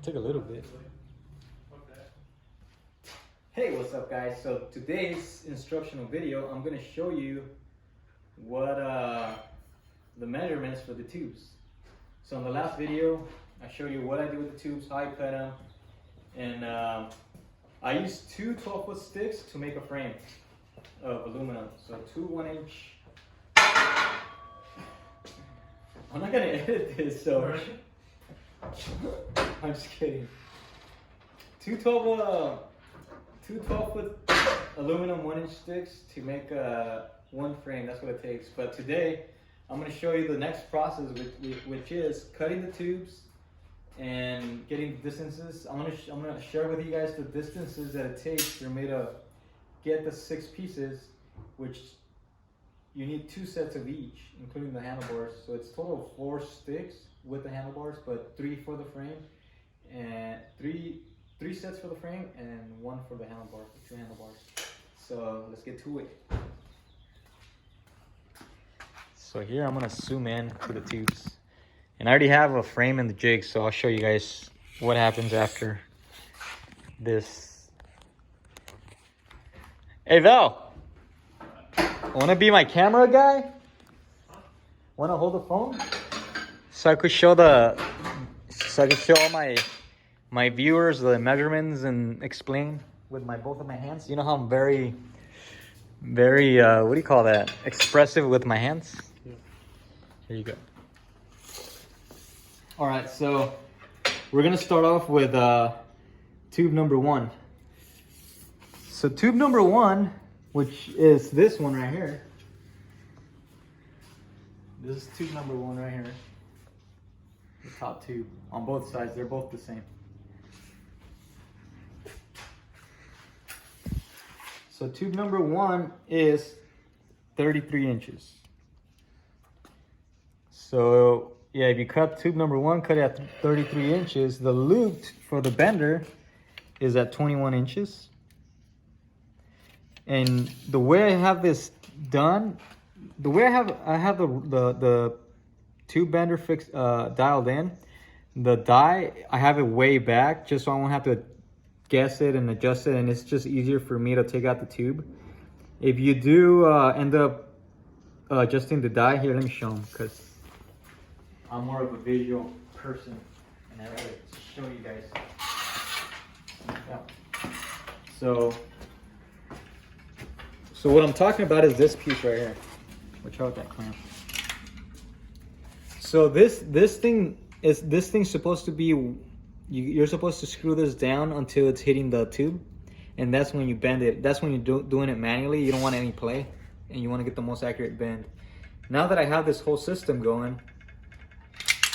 I took a little bit. Hey, what's up guys? So today's instructional video, I'm gonna show you what the measurements for the tubes. So in the last video, I showed you what I do with the tubes, how I cut them, and I used two 12-foot sticks to make a frame of aluminum. So two 1-inch. I'm not gonna edit this, so I'm just kidding. Two 12-foot aluminum 1-inch sticks to make one frame. That's what it takes. But today, I'm going to show you the next process, which is cutting the tubes and getting the distances. I'm going to share with you guys the distances that it takes for me to get the 6 pieces, which you need 2 sets of each, including the handlebars. So it's total of 4 sticks with the handlebars, but 3 for the frame, and 3 sets for the frame and 1 for the handlebars, 2 handlebars. So let's get to it. So here I'm gonna zoom in to the tubes, and I already have a frame and the jig, so I'll show you guys what happens after this. Hey Val, wanna be my camera guy? Wanna hold the phone? So I could show all my viewers the measurements and explain with both of my hands. You know how I'm very what do you call that? Expressive with my hands. Yeah. Here you go. All right, so we're gonna start off with tube number 1. So tube number 1, which is this one right here. This is tube number 1 right here. The top tube on both sides, they're both the same. So tube number 1 is 33 inches. So yeah, if you cut tube number 1, cut it at 33 inches. The loop for the bender is at 21 inches. And the way I have this done, the way I have the tube bender fixed, dialed in. The die, I have it way back just so I won't have to guess it and adjust it, and it's just easier for me to take out the tube. If you do end up adjusting the die, here, let me show them, because I'm more of a visual person and I rather show you guys. Yeah. So what I'm talking about is this piece right here. Watch out with that clamp. So this thing's supposed to be, you're supposed to screw this down until it's hitting the tube, and that's when you bend it. That's when you're doing it manually. You don't want any play, and you want to get the most accurate bend. Now that I have this whole system going,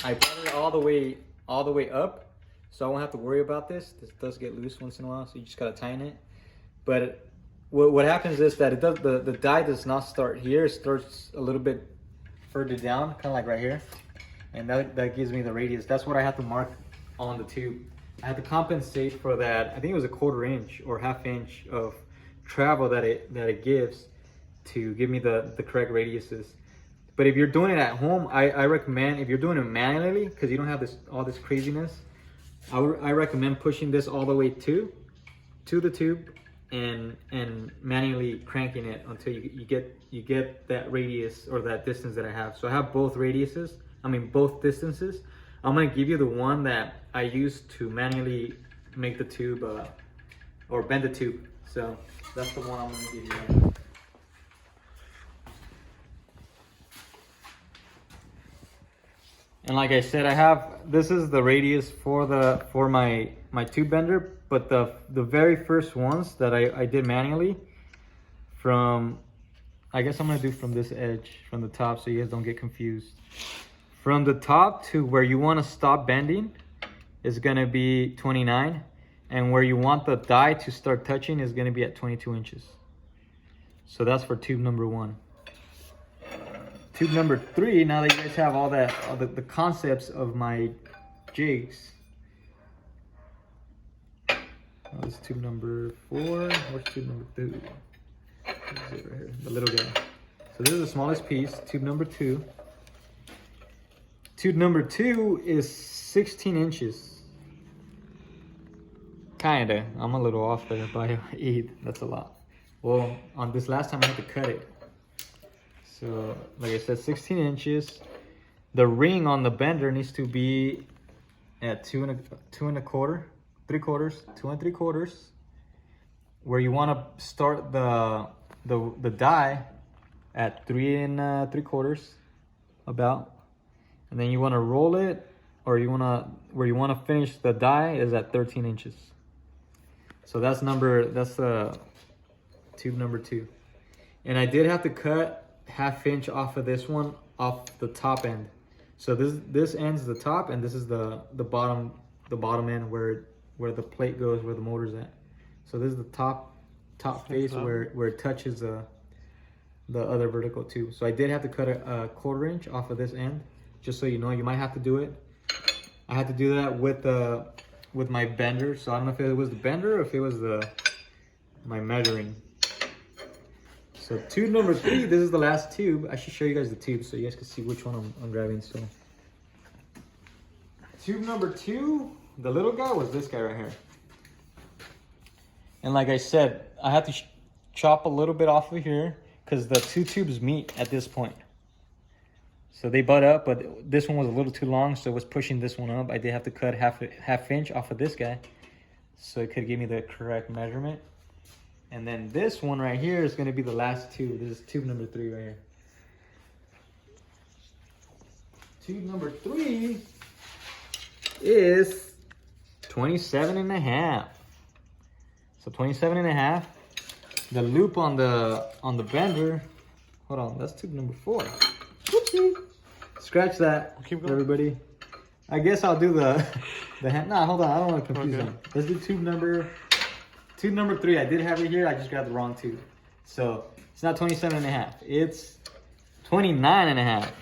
I brought it all the way up, so I won't have to worry about this. This does get loose once in a while, so you just gotta tighten it. But what happens is that the die does not start here. It starts a little bit further down, kind of like right here, and that gives me the radius. That's what I have to mark on the tube. I had to compensate for that. I think it was a 1/4 inch or 1/2 inch of travel that it gives to give me the correct radiuses. But if you're doing it at home, I recommend, if you're doing it manually, because you don't have all this craziness, I recommend pushing this all the way to the tube and manually cranking it until you get that radius or that distance that I have. So I have both distances. I'm gonna give you the one that I use to manually make the tube or bend the tube. So that's the one I'm gonna give you right now. And like I said, this is the radius for my tube bender, but the very first ones that I did manually, I guess I'm gonna do from this edge, from the top, so you guys don't get confused. From the top to where you want to stop bending is going to be 29, and where you want the die to start touching is going to be at 22 inches. So that's for tube number 1. Tube number 3, now that you guys have all the concepts of my jigs. Oh, this is tube number 4. Where's tube number 2? Right here, the little guy. So this is the smallest piece, tube number 2. Tube number 2 is 16 inches. Kinda. I'm a little off there by 8. That's a lot. Well, on this last time I had to cut it. So, like I said, 16 inches. The ring on the bender needs to be at 2 and 3/4, 2 3/4. Where you want to start the die at 3 3/4, about, and then you want to roll it, or where you want to finish the die is at 13 inches. So that's tube number 2. And I did have to cut 1/2 inch off of this one, off the top end. So this end's the top, and this is the bottom end where the plate goes, where the motor's at. So this is the top face where it touches the other vertical tube. So I did have to cut a 1/4 inch off of this end, just so you know. You might have to do it. I had to do that with my bender. So I don't know if it was the bender or if it was my measuring. So tube number 3, this is the last tube. I should show you guys the tube so you guys can see which one I'm grabbing. So tube number 2, the little guy, was this guy right here. And like I said, I had to chop a little bit off of here because the 2 tubes meet at this point. So they butt up, but this one was a little too long, so it was pushing this one up. I did have to cut half inch off of this guy so it could give me the correct measurement. And then this one right here is going to be the last tube. This is tube number 3 right here. Tube number 3 is 27.5. So 27.5. The loop on the bender. Hold on, that's tube number 4. Whoopsie. Scratch that, everybody. I guess I'll do the hand. Nah, hold on, I don't want to confuse them. Let's do tube number 3. I did have it here, I just grabbed the wrong tube. So it's not 27.5, it's 29.5.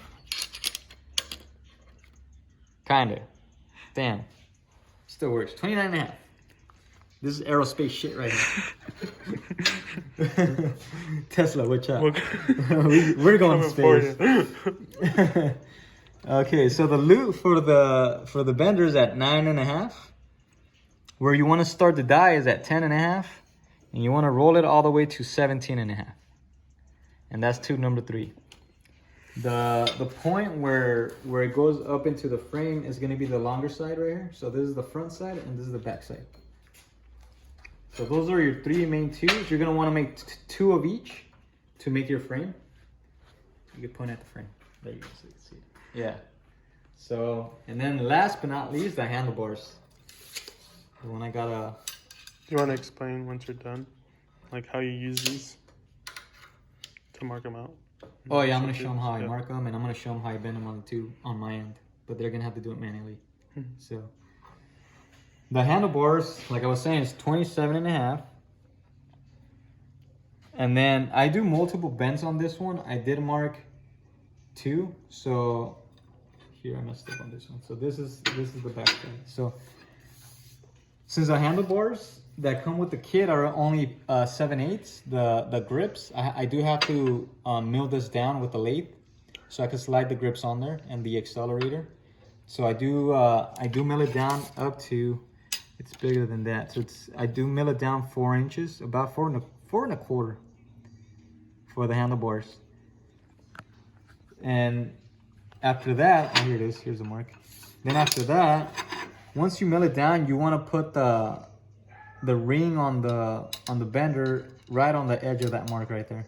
Kinda. Damn. Still works. 29.5. This is aerospace shit right here. Tesla, watch out. We're going to space. Okay, so the loop for the bender is at 9.5. Where you want to start the die is at 10.5, and you want to roll it all the way to 17.5. And that's tube number 3. The point where it goes up into the frame is going to be the longer side right here. So this is the front side and this is the back side. So those are your 3 main tubes. You're going to want to make 2 of each to make your frame. You can point at the frame. There you go, so you can see it. Yeah. So, and then last but not least, the handlebars. The one I gotta... You want to explain once you're done? Like how you use these to mark them out? Oh yeah, I'm going to show them how I mark them, and I'm going to show them how I bend them on the tube on my end. But they're going to have to do it manually. So... the handlebars, like I was saying, is 27.5. And then I do multiple bends on this one. I did mark 2. So here I messed up on this one. So this is the back side. So since the handlebars that come with the kit are only 7/8, the grips, I do have to mill this down with the lathe so I can slide the grips on there and the accelerator. So I do mill it down up to... it's bigger than that, so I do mill it down 4 inches, about 4 and a quarter for the handlebars. And after that, oh, here it is, here's the mark. Then after that, once you mill it down, you want to put the ring on the bender right on the edge of that mark right there.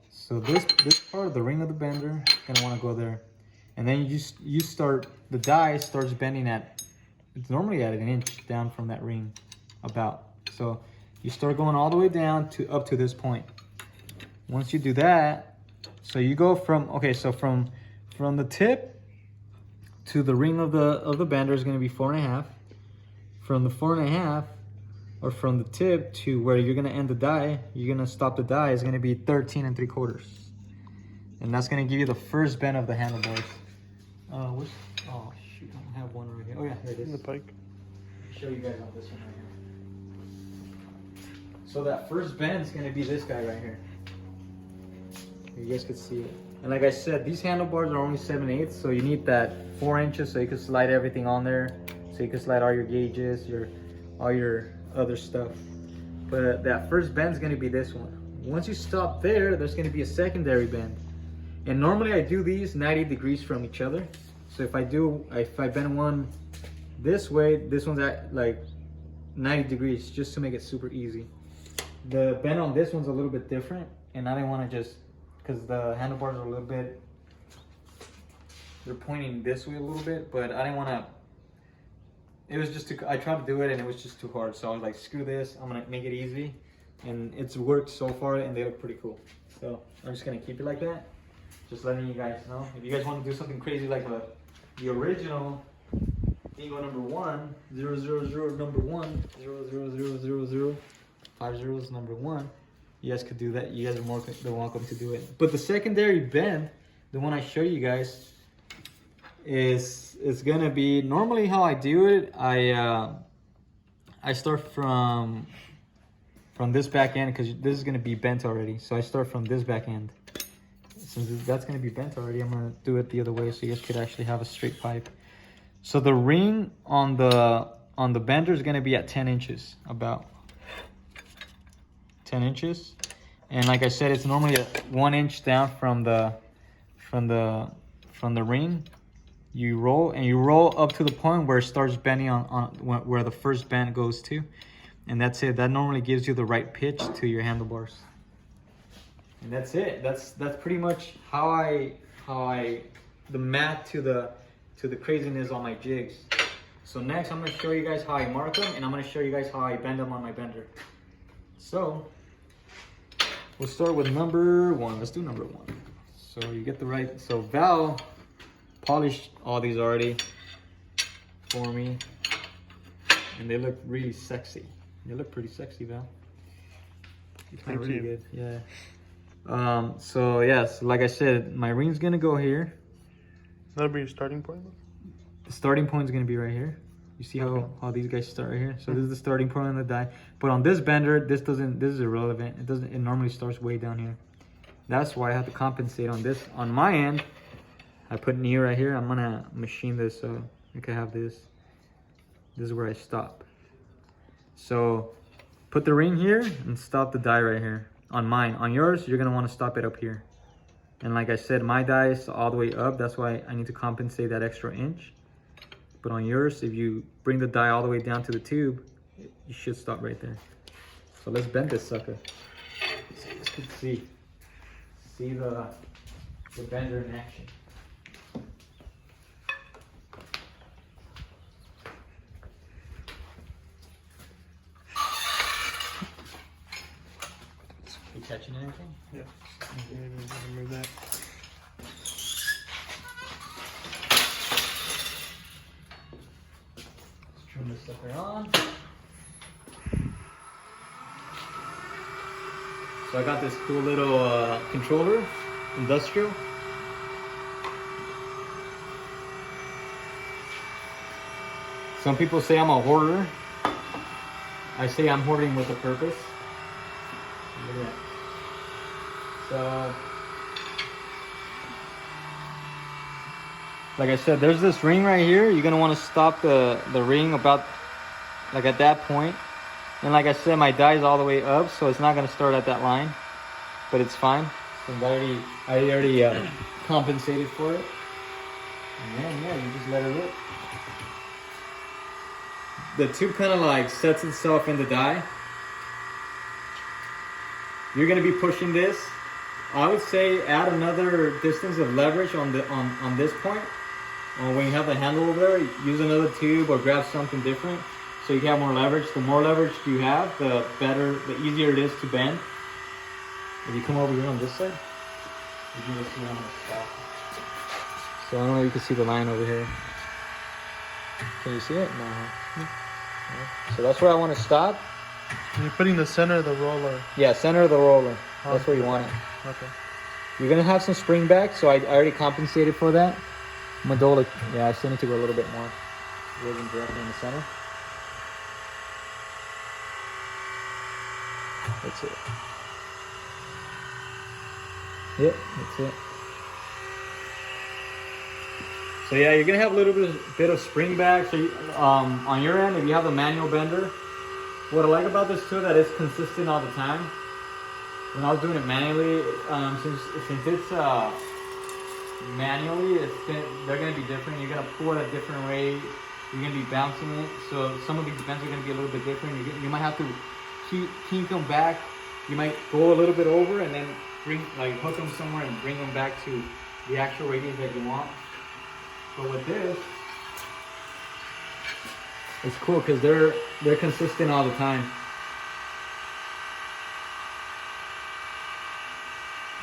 So this part of the ring of the bender is gonna want to go there, and then you start, the die starts bending at, it's normally at 1 inch down from that ring, about. So you start going all the way down to up to this point. Once you do that, so you go from, okay, so from the tip to the ring of the bender is going to be 4.5. From the 4.5, or from the tip to where you're going to end the die, you're going to stop the die, is going to be 13 3/4. And that's going to give you the first bend of the handlebars. Oh shoot, I don't have one right here. Oh yeah, here it is. The bike. I'll show you guys on this one right here. So that first bend is going to be this guy right here. You guys can see it. And like I said, these handlebars are only 7/8, so you need that 4 inches so you can slide everything on there. So you can slide all your gauges, all your other stuff. But that first bend's gonna be this one. Once you stop there, there's gonna be a secondary bend. And normally I do these 90 degrees from each other. So if I bend one this way, this one's at like 90 degrees, just to make it super easy. The bend on this one's a little bit different, and I didn't want to just, because the handlebars are a little bit, they're pointing this way a little bit, but I didn't want to, it was just I tried to do it and it was just too hard. So I was like, screw this, I'm going to make it easy. And it's worked so far and they look pretty cool. So I'm just going to keep it like that. Just letting you guys know. If you guys want to do something crazy like the original Dingo number 1, 000 number 1, 00000, 5 zeros number 1, you guys could do that. You guys are more than welcome to do it. But the secondary bend, the one I show you guys, is gonna be normally how I do it. I start from this back end because this is gonna be bent already. So I start from this back end. Since that's gonna be bent already, I'm gonna do it the other way so you guys could actually have a straight pipe. So the ring on the bender is gonna be at 10 inches, about 10 inches. And like I said, it's normally 1 inch down from the ring. You roll up to the point where it starts bending on where the first bend goes to, and that's it. That normally gives you the right pitch to your handlebars. And that's it. That's pretty much how the math to the craziness on my jigs. So next I'm going to show you guys how I mark them, and I'm going to show you guys how I bend them on my bender. So we'll start with number 1. Let's do number 1. So you get the right. So Val polished all these already for me, and they look really sexy. They look pretty sexy, Val. Thank really you. Good. Yeah. So yes, like I said, my ring's gonna go here. That'll be your starting point? The starting point is gonna be right here. You see how these guys start right here? So this is the starting point on the die. But on this bender, this is irrelevant. It normally starts way down here. That's why I have to compensate on this. On my end, I put knee right here. I'm gonna machine this so I can have this. This is where I stop. So put the ring here and stop the die right here. On mine. On yours, you're gonna want to stop it up here. And like I said, my die is all the way up. That's why I need to compensate that extra inch. But on yours, if you bring the die all the way down to the tube, you should stop right there. So let's bend this sucker. So you guys can see the bender in action. You catching anything? Yeah. Maybe remove that. Let's turn this sucker on. So I got this cool little controller, industrial. Some people say I'm a hoarder. I say I'm hoarding with a purpose. Look at that. So, like I said, there's this ring right here. You're gonna want to stop the ring about like at that point. And like I said, my die is all the way up, so it's not gonna start at that line, but it's fine. Since I already compensated for it. And then yeah, you just let it rip. The tube kind of like sets itself in the die. You're gonna be pushing this. I would say add another distance of leverage on this point. When you have the handle over there, use another tube or grab something different so you can have more leverage. The more leverage you have, the easier it is to bend. If you come over here on this side, you can just see I'm gonna stop. So I don't know if you can see the line over here. Can you see it? No. So that's where I want to stop. You're putting the center of the roller. Yeah, center of the roller. That's where you want it. Okay. You're gonna have some spring back, so I already compensated for that. Madola, yeah, I still need to go a little bit more. It wasn't directly in the center. That's it. Yep, that's it. So yeah, you're gonna have a little bit of spring back. So you, on your end, if you have the manual bender, What I like about this tool that it's consistent all the time. When I was doing it manually, since it's manually, they're gonna be different. You're gonna pull at a different rate. You're gonna be bouncing it, so some of these bends are gonna be a little bit different. You might have to kink them back. You might go a little bit over and then hook them somewhere and bring them back to the actual radius that you want. But with this, it's cool because they're consistent all the time.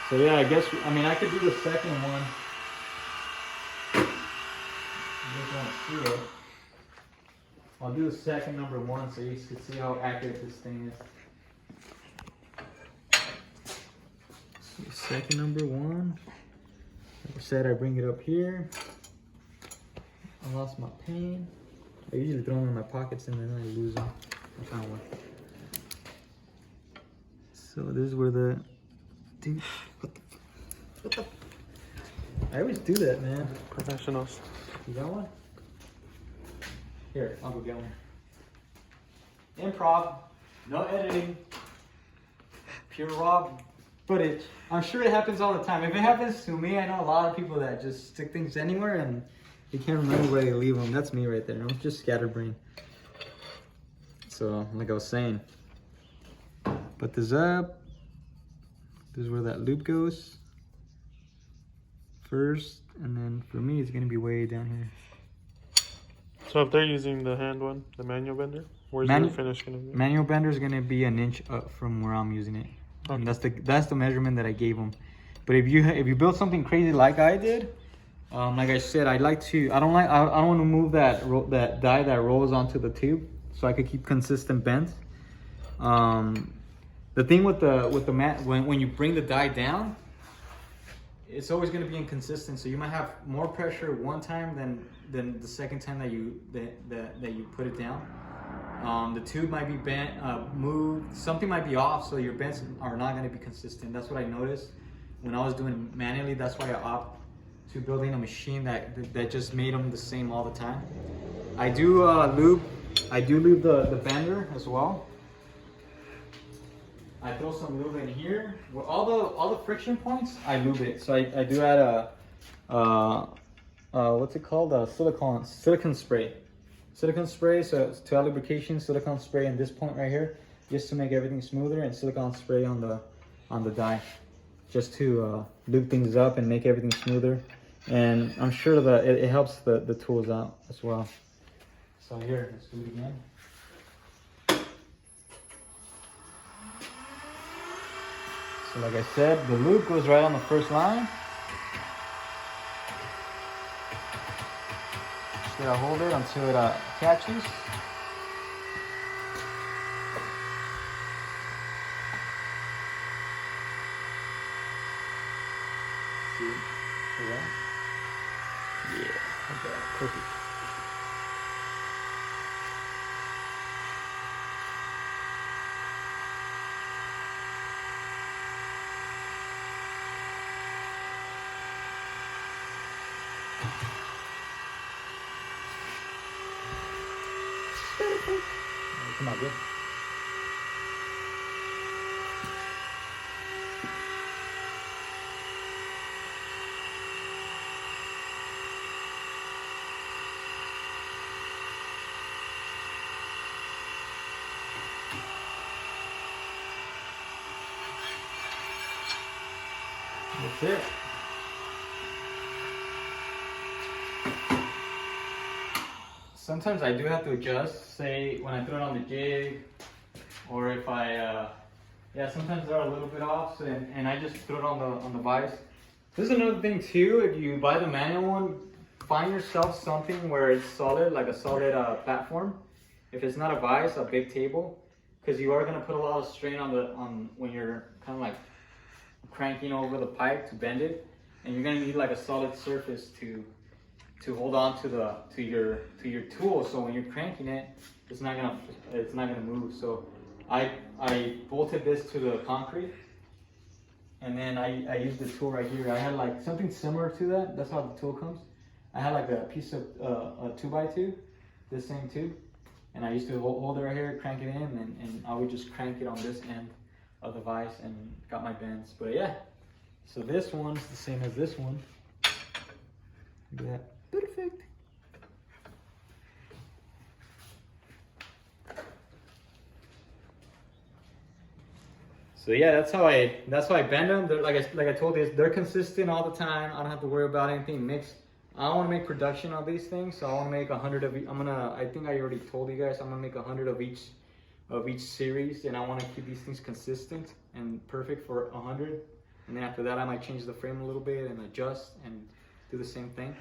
So yeah, I could do the second one. You just want to see it. I'll do the second number 1 so you can see how accurate this thing is. So second number 1. Like I said, I bring it up here. I lost my pen. I usually throw them in my pockets and then I lose them. I found one. So this is where the... Dude, what the... I always do that, man. Professionals. You got one? Here, I'll go get one. Improv, no editing, pure raw footage. I'm sure it happens all the time. If it happens to me, I know a lot of people that just stick things anywhere and you can't remember where they leave them. That's me right there. I'm just scatterbrained. So, like I was saying, put this up. This is where that loop goes first, and then for me, it's gonna be way down here. So if they're using the hand one, the manual bender, where's your finish gonna be? Manual bender is gonna be an inch up from where I'm using it. Okay. And that's the measurement that I gave them. But if you build something crazy like I did, like I said, I don't want to move that die that rolls onto the tube, so I could keep consistent bend. The thing with the mat, when you bring the die down, it's always going to be inconsistent. So you might have more pressure one time than the second time that you put it down. The tube might be bent, moved, something might be off, so your bends are not going to be consistent. That's what I noticed when I was doing manually. That's why I opt to building a machine that just made them the same all the time. I do lube the bender as well. I throw some lube in here. Well, all the friction points, I lube it. So I do add what's it called? Silicone spray. Silicone spray, so to add lubrication, silicone spray in this point right here, just to make everything smoother, and silicone spray on the die, just to lube things up and make everything smoother. And I'm sure that it helps the tools out as well. So here, let's do it again. So like I said, the loop goes right on the first line. Just gotta hold it until it catches. See? See that? Yeah, okay, perfect. Come on, good. That's it. Sometimes I do have to adjust, say when I throw it on the jig, or if sometimes they're a little bit off, so, and I just throw it on the vise. This is another thing too, if you buy the manual one, find yourself something where it's solid, like a solid platform. If it's not a vise, a big table, because you are going to put a lot of strain on when you're kind of like cranking over the pipe to bend it, and you're going to need like a solid surface to hold on to your tool, so when you're cranking it, it's not gonna move. So I bolted this to the concrete, and then I used the tool right here. I had like something similar to that. That's how the tool comes. I had like a piece of a 2x2, this same tube, And I used to hold it right here, crank it in, and I would just crank it on this end of the vise and got my bends. But yeah, so this one's the same as this one. Look at that, perfect. So yeah, that's how I bend them. They're, like I told you, they're consistent all the time. I don't have to worry about anything mixed. I want to make production of these things, so I want to make 100 of each. I think I already told you guys, I'm gonna make 100 of each series, and I want to keep these things consistent and perfect for 100. And then after that, I might change the frame a little bit and adjust and do the same thing.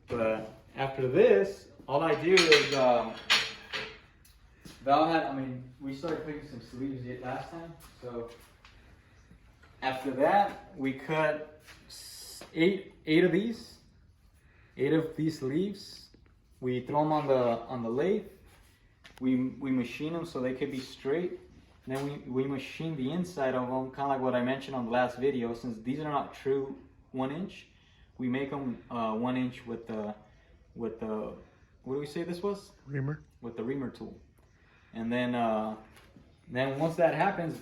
But after this, all I do is Val had. We started putting some sleeves last time, so. After that, we cut eight of these leaves. We throw them on the lathe. We machine them so they could be straight. And then we machine the inside of them, kind of like what I mentioned on the last video. Since these are not true 1 inch, we make them 1 inch with the what do we say this was? Reamer. With the reamer tool. And then once that happens,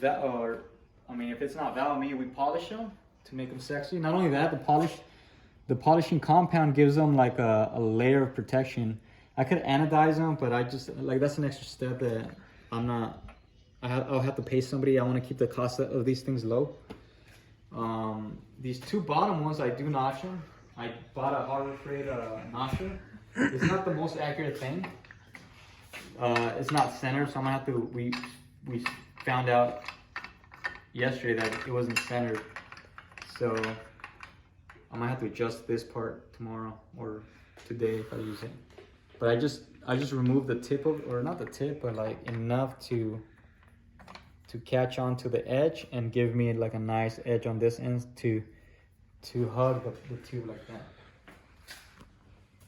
if it's not Val or me, we polish them to make them sexy. Not only that, the polishing compound gives them like a layer of protection. I could anodize them, but I just that's an extra step that I'll have to pay somebody. I want to keep the cost of these things low. These two bottom ones, I do notch them. I bought a Harbor Freight notcher. It's not the most accurate thing. It's not centered, so I'm gonna have to. We found out yesterday that it wasn't centered, so I might have to adjust this part tomorrow or today if I use it. But I just removed the tip of, or not the tip, but like enough to catch on to the edge and give me like a nice edge on this end to hug the tube like that.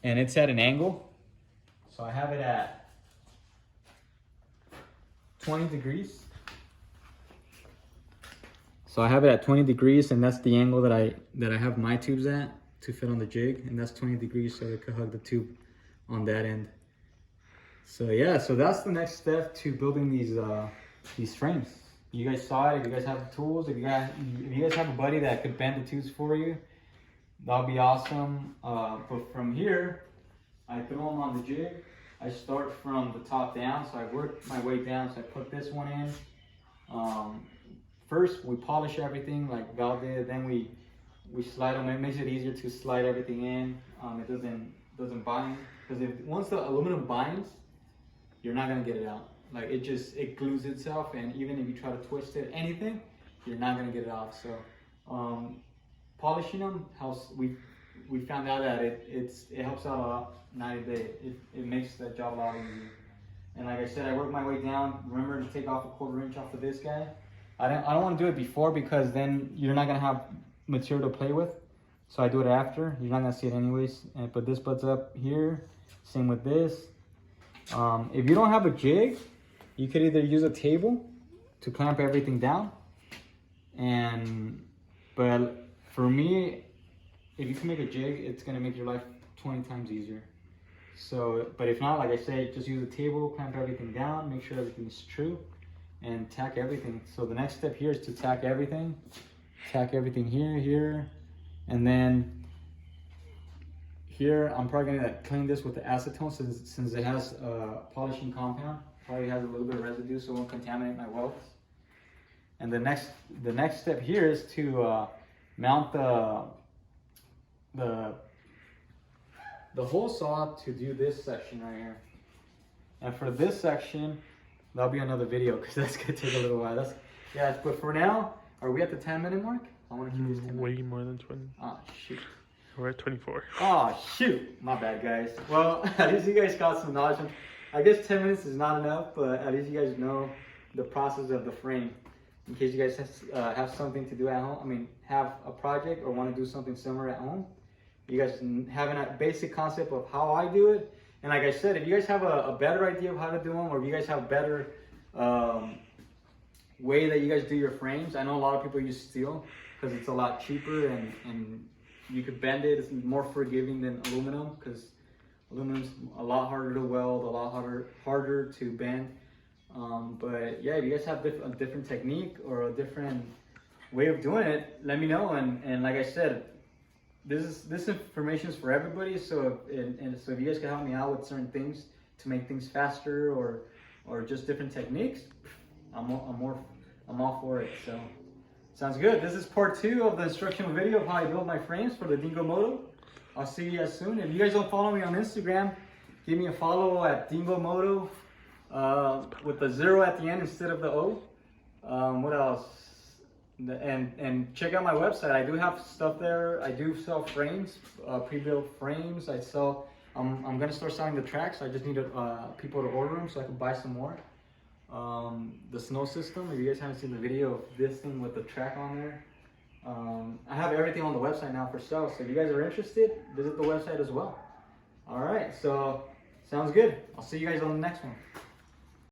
And it's at an angle, so I have it at 20 degrees. So I have it at 20 degrees, and that's the angle that I have my tubes at to fit on the jig, and that's 20 degrees so it could hug the tube on that end. So yeah, so that's the next step to building these frames. You guys saw it. If you guys have the tools, if you guys have a buddy that could bend the tubes for you, that'll be awesome. But from here, I throw them on the jig. I start from the top down, so I work my way down. So I put this one in. First, we polish everything like Val did. Then we slide them. It makes it easier to slide everything in. It doesn't bind, because once the aluminum binds, you're not gonna get it out. Like it glues itself, and even if you try to twist it, anything, you're not gonna get it off. So polishing them helps. We found out that it helps out a lot night and day. It makes that job a lot easier. And like I said, I work my way down. Remember to take off a 1/4 inch off of this guy. I don't want to do it before, because then you're not gonna have material to play with. So I do it after. You're not gonna see it anyways. And put this butts up here. Same with this. If you don't have a jig, you could either use a table to clamp everything down. But for me, if you can make a jig, it's gonna make your life 20 times easier. So, but if not, like I said, just use a table, clamp everything down, make sure everything's true, and tack everything. So the next step here is to tack everything. Tack everything here, and then here I'm probably gonna clean this with the acetone since it has polishing compound. Probably has a little bit of residue, so it won't contaminate my welds. And the next step here is to mount the hole saw to do this section right here. And for this section, that'll be another video, because that's gonna take a little while. But for now, are we at the 10-minute mark? I want to keep this 10 minutes. Way more than 20. Oh shoot. We're at 24. Oh shoot, my bad guys. Well, at least you guys got some knowledge. I guess 10 minutes is not enough, but at least you guys know the process of the frame. In case you guys have something to do at home, have a project or want to do something similar at home. You guys having a basic concept of how I do it. And like I said, if you guys have a better idea of how to do them, or if you guys have a better way that you guys do your frames. I know a lot of people use steel because it's a lot cheaper and you could bend it. It's more forgiving than aluminum, because Aluminum's a lot harder to weld, a lot harder to bend. But yeah, if you guys have a different technique or a different way of doing it, let me know. And like I said, this information is for everybody. So so if you guys can help me out with certain things to make things faster or just different techniques, I'm all for it. So sounds good. This is part 2 of the instructional video of how I build my frames for the Dingo Moto. I'll see you guys soon. If you guys don't follow me on Instagram, give me a follow at Dingo Moto with the 0 at the end instead of the O. What else? And check out my website. I do have stuff there. I do sell frames, pre-built frames. I'm gonna start selling the tracks. I just need people to order them so I can buy some more. The snow system. If you guys haven't seen the video of this thing with the track on there, I have everything on the website now for sale. So if you guys are interested, visit the website as well. All right. So sounds good. I'll see you guys on the next one.